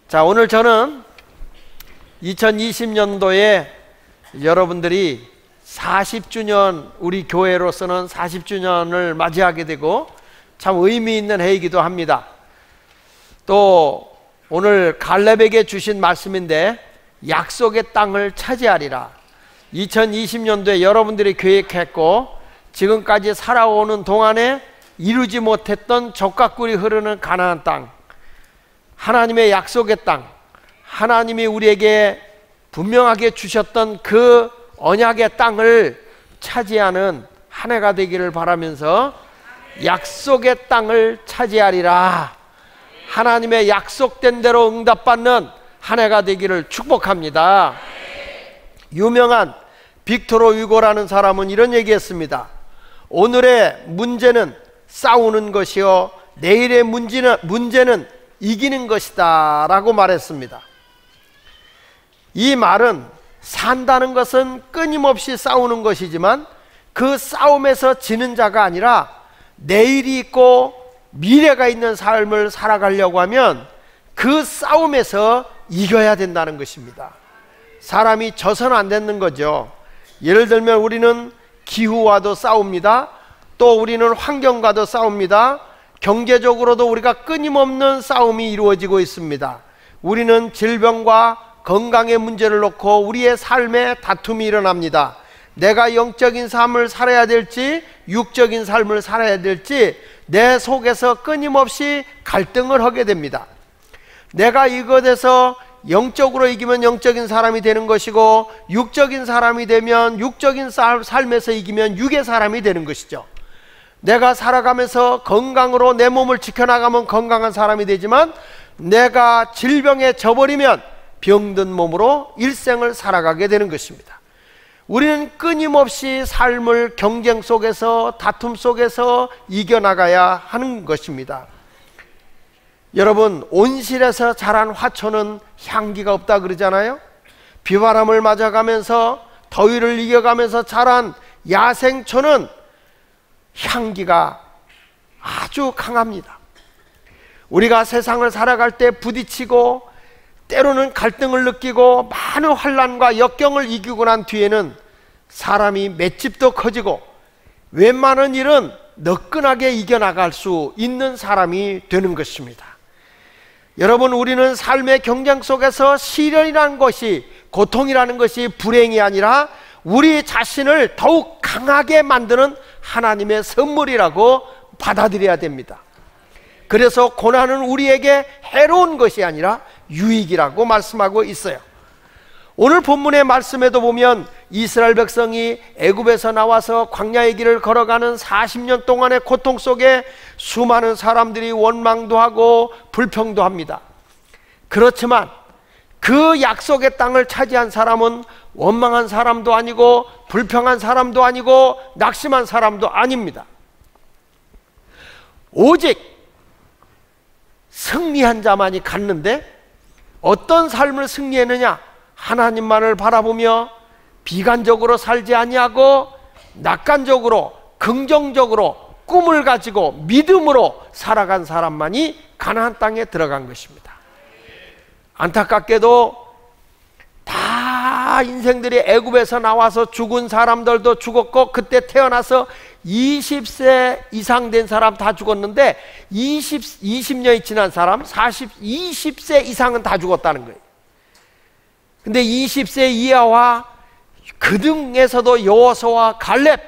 자, 오늘 저는 2020년도에 여러분들이 40주년, 우리 교회로서는 40주년을 맞이하게 되고 참 의미 있는 해이기도 합니다. 또 오늘 갈렙에게 주신 말씀인데, 약속의 땅을 차지하리라. 2020년도에 여러분들이 계획했고 지금까지 살아오는 동안에 이루지 못했던 젖과 꿀이 흐르는 가나안 땅, 하나님의 약속의 땅, 하나님이 우리에게 분명하게 주셨던 그 언약의 땅을 차지하는 한 해가 되기를 바라면서, 약속의 땅을 차지하리라, 하나님의 약속된 대로 응답받는 한 해가 되기를 축복합니다. 유명한 빅토르 휴고라는 사람은 이런 얘기했습니다. 오늘의 문제는 싸우는 것이요 내일의 문제는 이기는 것이다 라고 말했습니다. 이 말은 산다는 것은 끊임없이 싸우는 것이지만 그 싸움에서 지는 자가 아니라 내일이 있고 미래가 있는 삶을 살아가려고 하면 그 싸움에서 이겨야 된다는 것입니다. 사람이 져서는 안 되는 거죠. 예를 들면 우리는 기후와도 싸웁니다. 또 우리는 환경과도 싸웁니다. 경제적으로도 우리가 끊임없는 싸움이 이루어지고 있습니다. 우리는 질병과 건강의 문제를 놓고 우리의 삶에 다툼이 일어납니다. 내가 영적인 삶을 살아야 될지 육적인 삶을 살아야 될지 내 속에서 끊임없이 갈등을 하게 됩니다. 내가 이것에서 영적으로 이기면 영적인 사람이 되는 것이고, 육적인 사람이 되면 육적인 삶에서 이기면 육의 사람이 되는 것이죠. 내가 살아가면서 건강으로 내 몸을 지켜나가면 건강한 사람이 되지만, 내가 질병에 져버리면 병든 몸으로 일생을 살아가게 되는 것입니다. 우리는 끊임없이 삶을 경쟁 속에서, 다툼 속에서 이겨나가야 하는 것입니다. 여러분, 온실에서 자란 화초는 향기가 없다 그러잖아요. 비바람을 맞아가면서 더위를 이겨가면서 자란 야생초는 향기가 아주 강합니다. 우리가 세상을 살아갈 때 부딪히고 때로는 갈등을 느끼고 많은 환난과 역경을 이기고 난 뒤에는 사람이 맷집도 커지고 웬만한 일은 너끈하게 이겨나갈 수 있는 사람이 되는 것입니다. 여러분, 우리는 삶의 경쟁 속에서 시련이라는 것이, 고통이라는 것이 불행이 아니라 우리 자신을 더욱 강하게 만드는 하나님의 선물이라고 받아들여야 됩니다. 그래서 고난은 우리에게 해로운 것이 아니라 유익이라고 말씀하고 있어요. 오늘 본문의 말씀에도 보면 이스라엘 백성이 애굽에서 나와서 광야의 길을 걸어가는 40년 동안의 고통 속에 수많은 사람들이 원망도 하고 불평도 합니다. 그렇지만 그 약속의 땅을 차지한 사람은 원망한 사람도 아니고 불평한 사람도 아니고 낙심한 사람도 아닙니다. 오직 승리한 자만이 갔는데, 어떤 삶을 승리했느냐? 하나님만을 바라보며 비관적으로 살지 아니하고 낙관적으로, 긍정적으로 꿈을 가지고 믿음으로 살아간 사람만이 가나안 땅에 들어간 것입니다. 안타깝게도 다 인생들이 애굽에서 나와서 죽은 사람들도 죽었고, 그때 태어나서 20세 이상 된 사람 다 죽었는데 20년이 지난 사람 20세 이상은 다 죽었다는 거예요. 근데 20세 이하와 그 등에서도 여호수아와 갈렙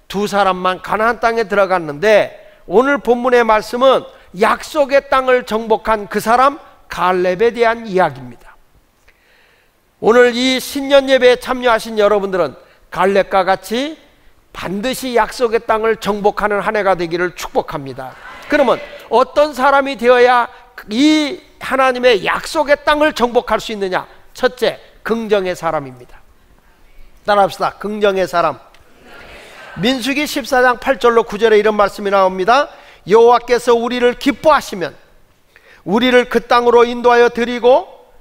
두 사람만 가나안 땅에 들어갔는데, 오늘 본문의 말씀은 약속의 땅을 정복한 그 사람 갈렙에 대한 이야기입니다. 오늘 이 신년 예배에 참여하신 여러분들은 갈렙과 같이 반드시 약속의 땅을 정복하는 한 해가 되기를 축복합니다. 그러면 어떤 사람이 되어야 이 하나님의 약속의 땅을 정복할 수 있느냐? 첫째, 긍정의 사람입니다. 따라합시다. 긍정의 사람. 민수기 14장 8절로 9절에 이런 말씀이 나옵니다. 여호와께서 우리를 기뻐하시면 우리를 그 땅으로 인도하여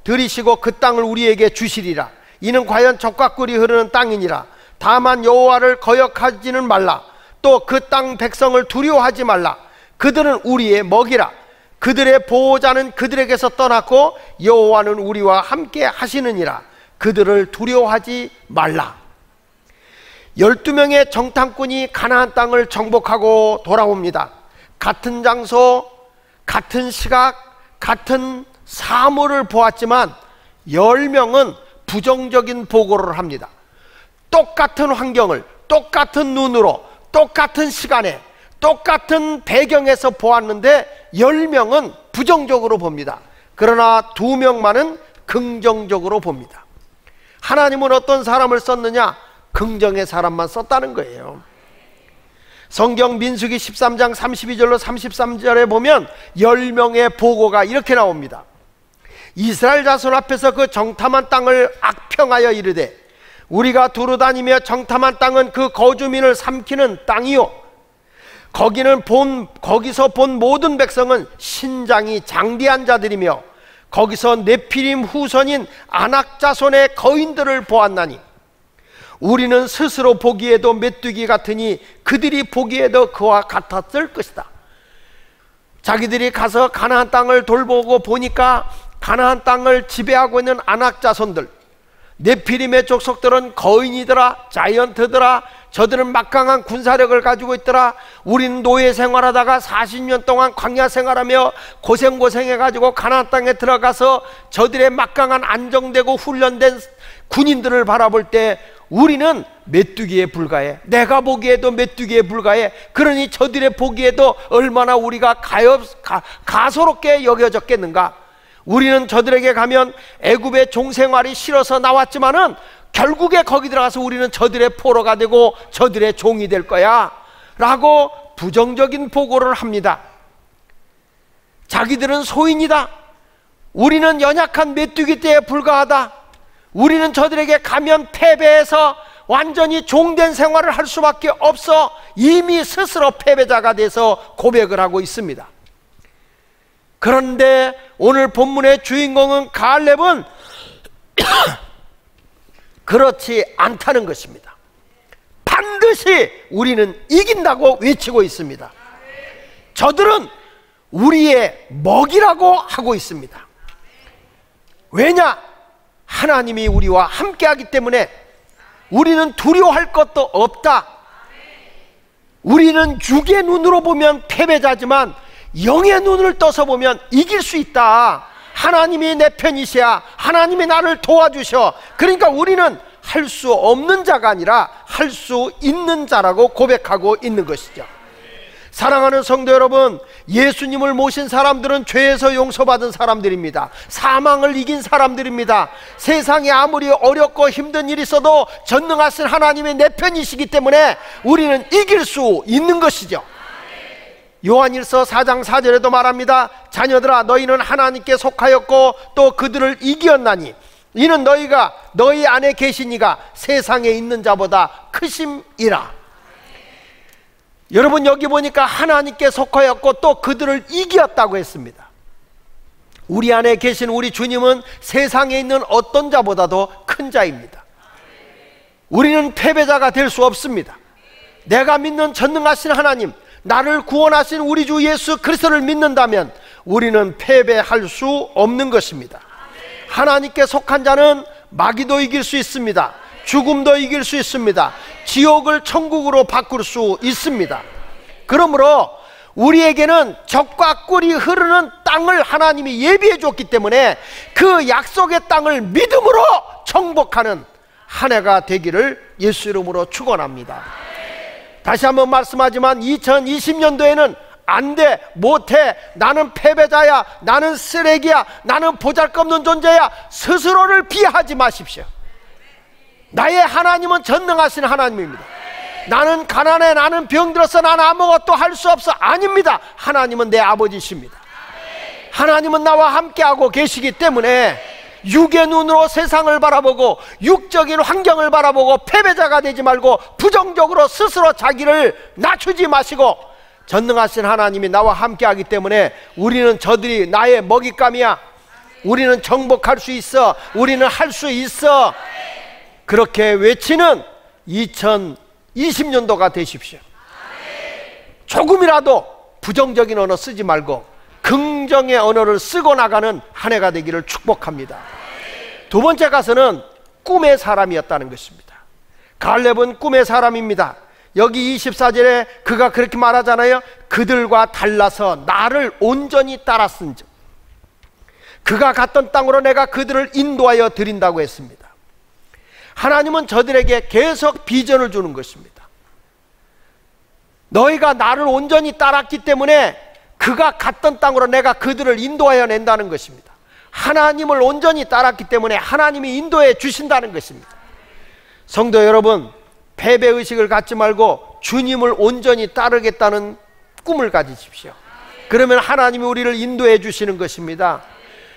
들이시고 그 땅을 우리에게 주시리라. 이는 과연 젖과 꿀이 흐르는 땅이니라. 다만 여호와를 거역하지는 말라. 또 그 땅 백성을 두려워하지 말라. 그들은 우리의 먹이라. 그들의 보호자는 그들에게서 떠났고 여호와는 우리와 함께 하시느니라. 그들을 두려워하지 말라. 12명의 정탐꾼이 가나안 땅을 정복하고 돌아옵니다. 같은 장소, 같은 시각, 같은 사물을 보았지만 10명은 부정적인 보고를 합니다. 똑같은 환경을 똑같은 눈으로 똑같은 시간에 똑같은 배경에서 보았는데 10명은 부정적으로 봅니다. 그러나 2명만은 긍정적으로 봅니다. 하나님은 어떤 사람을 썼느냐? 긍정의 사람만 썼다는 거예요. 성경 민수기 13장 32절로 33절에 보면 10명의 보고가 이렇게 나옵니다. 이스라엘 자손 앞에서 그 정탐한 땅을 악평하여 이르되 우리가 두루 다니며 정탐한 땅은 그 거주민을 삼키는 땅이요 거기서 본 모든 백성은 신장이 장대한 자들이며 거기서 네피림 후손인 아낙 자손의 거인들을 보았나니 우리는 스스로 보기에도 메뚜기 같으니 그들이 보기에도 그와 같았을 것이다. 자기들이 가서 가나안 땅을 돌보고 보니까 가나안 땅을 지배하고 있는 아낙 자손들, 네피림의 족속들은 거인이더라, 자이언트더라, 저들은 막강한 군사력을 가지고 있더라. 우리는 노예 생활하다가 40년 동안 광야 생활하며 고생해가지고 가나안 땅에 들어가서 저들의 막강한 안정되고 훈련된 군인들을 바라볼 때 우리는 메뚜기에 불과해. 내가 보기에도 메뚜기에 불과해. 그러니 저들의 보기에도 얼마나 우리가 가소롭게 여겨졌겠는가. 우리는 저들에게 가면 애굽의 종생활이 싫어서 나왔지만은 결국에 거기 들어가서 우리는 저들의 포로가 되고 저들의 종이 될 거야 라고 부정적인 보고를 합니다. 자기들은 소인이다. 우리는 연약한 메뚜기 떼에 불과하다. 우리는 저들에게 가면 패배해서 완전히 종된 생활을 할 수밖에 없어 이미 스스로 패배자가 돼서 고백을 하고 있습니다. 그런데 오늘 본문의 주인공은 갈렙은 그렇지 않다는 것입니다. 반드시 우리는 이긴다고 외치고 있습니다. 저들은 우리의 먹이라고 하고 있습니다. 왜냐? 하나님이 우리와 함께하기 때문에 우리는 두려워할 것도 없다. 우리는 육의 눈으로 보면 패배자지만 영의 눈을 떠서 보면 이길 수 있다. 하나님이 내 편이시야. 하나님이 나를 도와주셔. 그러니까 우리는 할 수 없는 자가 아니라 할 수 있는 자라고 고백하고 있는 것이죠. 사랑하는 성도 여러분, 예수님을 모신 사람들은 죄에서 용서받은 사람들입니다. 사망을 이긴 사람들입니다. 세상에 아무리 어렵고 힘든 일이 있어도 전능하신 하나님이 내 편이시기 때문에 우리는 이길 수 있는 것이죠. 요한일서 4장 4절에도 말합니다. 자녀들아, 너희는 하나님께 속하였고 또 그들을 이기었나니 이는 너희가 너희 안에 계신 이가 세상에 있는 자보다 크심이라. 여러분, 여기 보니까 하나님께 속하였고 또 그들을 이기었다고 했습니다. 우리 안에 계신 우리 주님은 세상에 있는 어떤 자보다도 큰 자입니다. 우리는 패배자가 될 수 없습니다. 내가 믿는 전능하신 하나님, 나를 구원하신 우리 주 예수 그리스도를 믿는다면 우리는 패배할 수 없는 것입니다. 하나님께 속한 자는 마귀도 이길 수 있습니다. 죽음도 이길 수 있습니다. 지옥을 천국으로 바꿀 수 있습니다. 그러므로 우리에게는 적과 꿀이 흐르는 땅을 하나님이 예비해 줬기 때문에 그 약속의 땅을 믿음으로 정복하는 한 해가 되기를 예수 이름으로 축원합니다. 다시 한번 말씀하지만 2020년도에는 안 돼, 못해, 나는 패배자야, 나는 쓰레기야, 나는 보잘것없는 존재야, 스스로를 비하하지 마십시오. 나의 하나님은 전능하신 하나님입니다. 나는 가난해, 나는 병들어서 나는 아무것도 할 수 없어. 아닙니다. 하나님은 내 아버지십니다. 하나님은 나와 함께하고 계시기 때문에 육의 눈으로 세상을 바라보고 육적인 환경을 바라보고 패배자가 되지 말고 부정적으로 스스로 자기를 낮추지 마시고 전능하신 하나님이 나와 함께하기 때문에 우리는 저들이 나의 먹잇감이야. 우리는 정복할 수 있어. 우리는 할 수 있어. 그렇게 외치는 2020년도가 되십시오. 조금이라도 부정적인 언어 쓰지 말고 긍정의 언어를 쓰고 나가는 한 해가 되기를 축복합니다. 두 번째 가서는 꿈의 사람이었다는 것입니다. 갈렙은 꿈의 사람입니다. 여기 24절에 그가 그렇게 말하잖아요. 그들과 달라서 나를 온전히 따랐은즉 그가 갔던 땅으로 내가 그들을 인도하여 드린다고 했습니다. 하나님은 저들에게 계속 비전을 주는 것입니다. 너희가 나를 온전히 따랐기 때문에 그가 갔던 땅으로 내가 그들을 인도하여 낸다는 것입니다. 하나님을 온전히 따랐기 때문에 하나님이 인도해 주신다는 것입니다. 성도 여러분, 패배의식을 갖지 말고 주님을 온전히 따르겠다는 꿈을 가지십시오. 그러면 하나님이 우리를 인도해 주시는 것입니다.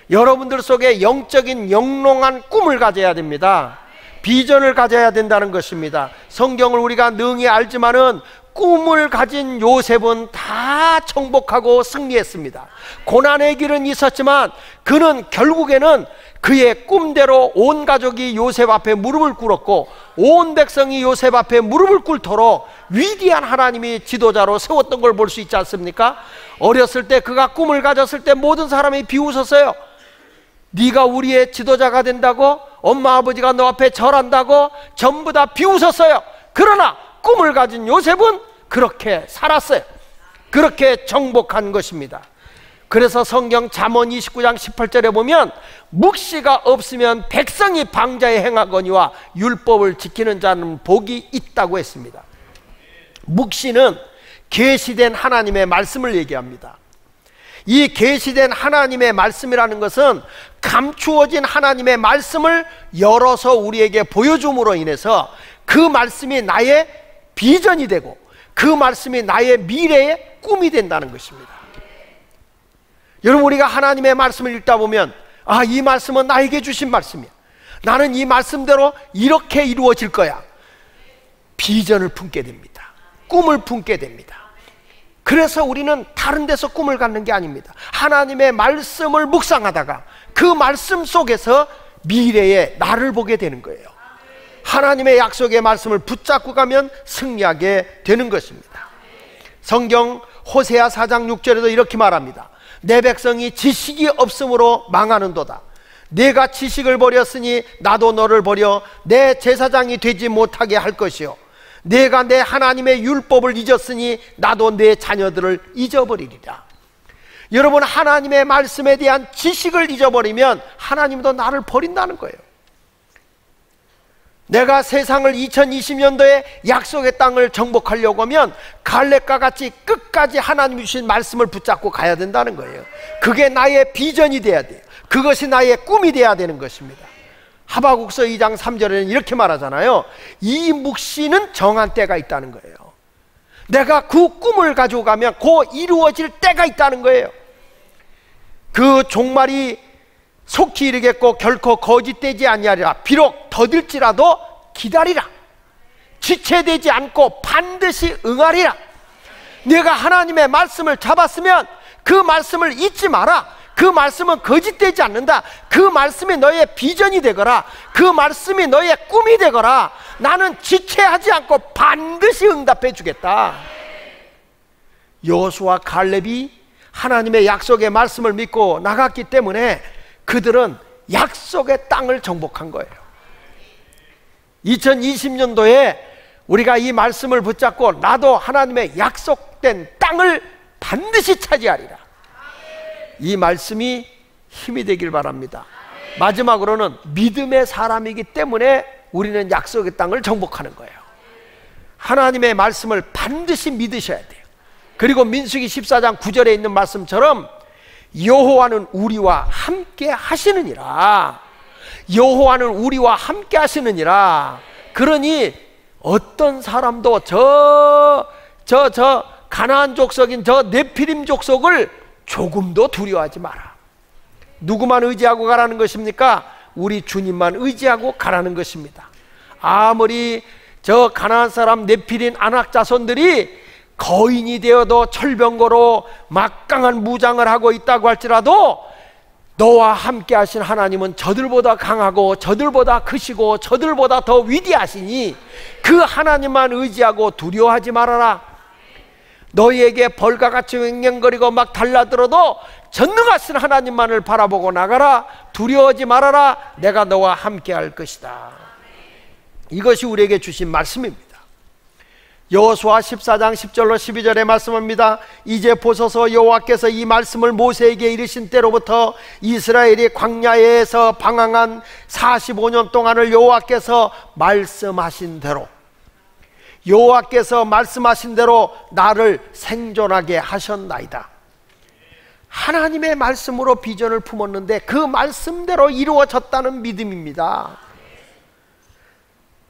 여러분들 속에 영적인 영롱한 꿈을 가져야 됩니다. 비전을 가져야 된다는 것입니다. 성경을 우리가 능히 알지만은 꿈을 가진 요셉은 다 정복하고 승리했습니다. 고난의 길은 있었지만 그는 결국에는 그의 꿈대로 온 가족이 요셉 앞에 무릎을 꿇었고 온 백성이 요셉 앞에 무릎을 꿇도록 위대한 하나님이 지도자로 세웠던 걸 볼 수 있지 않습니까? 어렸을 때 그가 꿈을 가졌을 때 모든 사람이 비웃었어요. 네가 우리의 지도자가 된다고? 엄마 아버지가 너 앞에 절한다고? 전부 다 비웃었어요. 그러나 꿈을 가진 요셉은 그렇게 살았어요. 그렇게 정복한 것입니다. 그래서 성경 잠언 29장 18절에 보면 묵시가 없으면 백성이 방자에 행하거니와 율법을 지키는 자는 복이 있다고 했습니다. 묵시는 계시된 하나님의 말씀을 얘기합니다. 이 계시된 하나님의 말씀이라는 것은 감추어진 하나님의 말씀을 열어서 우리에게 보여줌으로 인해서 그 말씀이 나의 비전이 되고 그 말씀이 나의 미래의 꿈이 된다는 것입니다. 여러분, 우리가 하나님의 말씀을 읽다 보면 아, 이 말씀은 나에게 주신 말씀이야. 나는 이 말씀대로 이렇게 이루어질 거야. 비전을 품게 됩니다. 꿈을 품게 됩니다. 그래서 우리는 다른 데서 꿈을 갖는 게 아닙니다. 하나님의 말씀을 묵상하다가 그 말씀 속에서 미래의 나를 보게 되는 거예요. 하나님의 약속의 말씀을 붙잡고 가면 승리하게 되는 것입니다. 성경 호세아 4장 6절에도 이렇게 말합니다. 내 백성이 지식이 없으므로 망하는도다. 내가 지식을 버렸으니 나도 너를 버려 내 제사장이 되지 못하게 할 것이요 내가 내 하나님의 율법을 잊었으니 나도 내 자녀들을 잊어버리리라. 여러분, 하나님의 말씀에 대한 지식을 잊어버리면 하나님도 나를 버린다는 거예요. 내가 세상을 2020년도에 약속의 땅을 정복하려고 하면 갈렙과 같이 끝까지 하나님이 주신 말씀을 붙잡고 가야 된다는 거예요. 그게 나의 비전이 돼야 돼요. 그것이 나의 꿈이 돼야 되는 것입니다. 하박국서 2장 3절에는 이렇게 말하잖아요. 이 묵시는 정한 때가 있다는 거예요. 내가 그 꿈을 가지고 가면 곧 이루어질 때가 있다는 거예요. 그 종말이 속히 이르겠고 결코 거짓되지 아니하리라. 비록 더딜지라도 기다리라. 지체되지 않고 반드시 응하리라. 내가 하나님의 말씀을 잡았으면 그 말씀을 잊지 마라. 그 말씀은 거짓되지 않는다. 그 말씀이 너의 비전이 되거라. 그 말씀이 너의 꿈이 되거라. 나는 지체하지 않고 반드시 응답해 주겠다. 여호수아 갈렙이 하나님의 약속의 말씀을 믿고 나갔기 때문에 그들은 약속의 땅을 정복한 거예요. 2020년도에 우리가 이 말씀을 붙잡고 나도 하나님의 약속된 땅을 반드시 차지하리라. 이 말씀이 힘이 되길 바랍니다. 마지막으로는 믿음의 사람이기 때문에 우리는 약속의 땅을 정복하는 거예요. 하나님의 말씀을 반드시 믿으셔야 돼요. 그리고 민수기 14장 9절에 있는 말씀처럼 여호와는 우리와 함께 하시느니라. 여호와는 우리와 함께 하시느니라. 그러니 어떤 사람도 저 가나안 족속인 저 네피림 족속을 조금도 두려워하지 마라. 누구만 의지하고 가라는 것입니까? 우리 주님만 의지하고 가라는 것입니다. 아무리 저 가나안 사람 네피림 아낙 자손들이 거인이 되어도 철병거로 막강한 무장을 하고 있다고 할지라도 너와 함께 하신 하나님은 저들보다 강하고 저들보다 크시고 저들보다 더 위대하시니 그 하나님만 의지하고 두려워하지 말아라. 너희에게 벌과 같이 횡령거리고 막 달라들어도 전능하신 하나님만을 바라보고 나가라. 두려워하지 말아라. 내가 너와 함께 할 것이다. 이것이 우리에게 주신 말씀입니다. 여호수아 14장 10절로 12절에 말씀합니다. 이제 보소서, 여호와께서 이 말씀을 모세에게 이르신 때로부터 이스라엘이 광야에서 방황한 45년 동안을 여호와께서 말씀하신 대로 나를 생존하게 하셨나이다. 하나님의 말씀으로 비전을 품었는데 그 말씀대로 이루어졌다는 믿음입니다.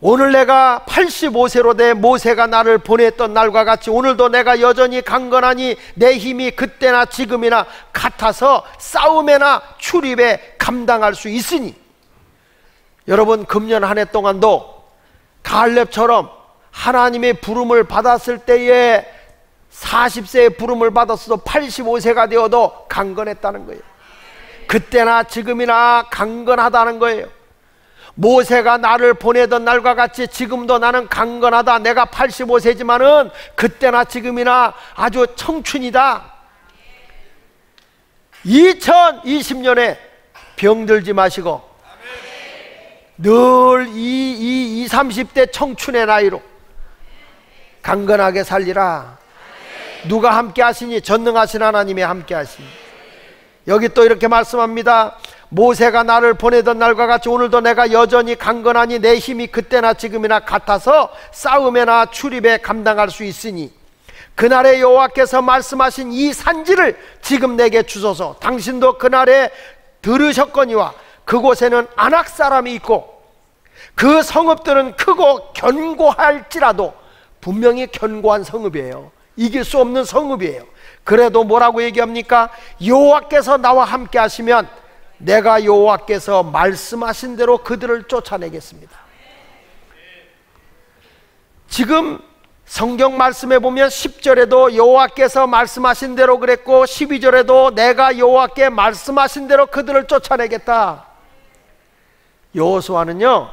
오늘 내가 85세로 돼 모세가 나를 보냈던 날과 같이 오늘도 내가 여전히 강건하니 내 힘이 그때나 지금이나 같아서 싸움에나 출입에 감당할 수 있으니, 여러분 금년 한 해 동안도 갈렙처럼 하나님의 부름을 받았을 때에 40세의 부름을 받았어도 85세가 되어도 강건했다는 거예요. 그때나 지금이나 강건하다는 거예요. 모세가 나를 보내던 날과 같이 지금도 나는 강건하다. 내가 85세지만은 그때나 지금이나 아주 청춘이다. 2020년에 병들지 마시고 늘 20, 30대 청춘의 나이로 강건하게 살리라. 누가 함께 하시니? 전능하신 하나님이 함께 하시니. 여기 또 이렇게 말씀합니다. 모세가 나를 보내던 날과 같이 오늘도 내가 여전히 강건하니 내 힘이 그때나 지금이나 같아서 싸움에나 출입에 감당할 수 있으니 그날에 여호와께서 말씀하신 이 산지를 지금 내게 주소서. 당신도 그날에 들으셨거니와 그곳에는 아낙 사람이 있고 그 성읍들은 크고 견고할지라도, 분명히 견고한 성읍이에요. 이길 수 없는 성읍이에요. 그래도 뭐라고 얘기합니까? 여호와께서 나와 함께 하시면 내가 여호와께서 말씀하신 대로 그들을 쫓아내겠습니다. 지금 성경 말씀에 보면 10절에도 여호와께서 말씀하신 대로 그랬고 12절에도 내가 여호와께 말씀하신 대로 그들을 쫓아내겠다. 여호수아는요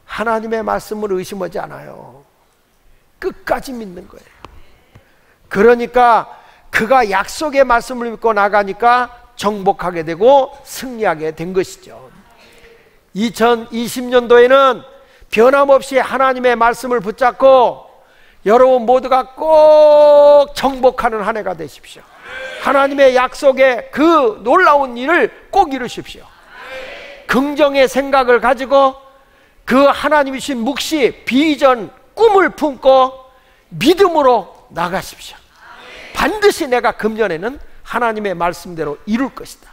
하나님의 말씀을 의심하지 않아요. 끝까지 믿는 거예요. 그러니까 그가 약속의 말씀을 믿고 나가니까 정복하게 되고 승리하게 된 것이죠. 2020년도에는 변함없이 하나님의 말씀을 붙잡고 여러분 모두가 꼭 정복하는 한 해가 되십시오. 하나님의 약속의 그 놀라운 일을 꼭 이루십시오. 긍정의 생각을 가지고 그 하나님이신 묵시, 비전, 꿈을 품고 믿음으로 나가십시오. 반드시 내가 금년에는 하나님의 말씀대로 이룰 것이다.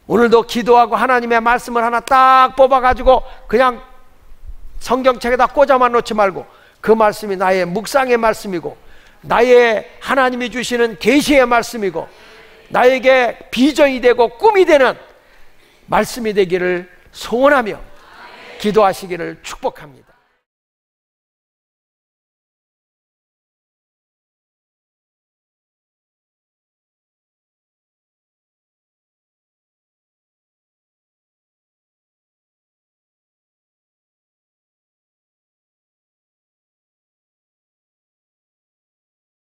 오늘도 기도하고 하나님의 말씀을 하나 딱 뽑아가지고 그냥 성경책에다 꽂아만 놓지 말고 그 말씀이 나의 묵상의 말씀이고 나의 하나님이 주시는 계시의 말씀이고 나에게 비전이 되고 꿈이 되는 말씀이 되기를 소원하며 기도하시기를 축복합니다.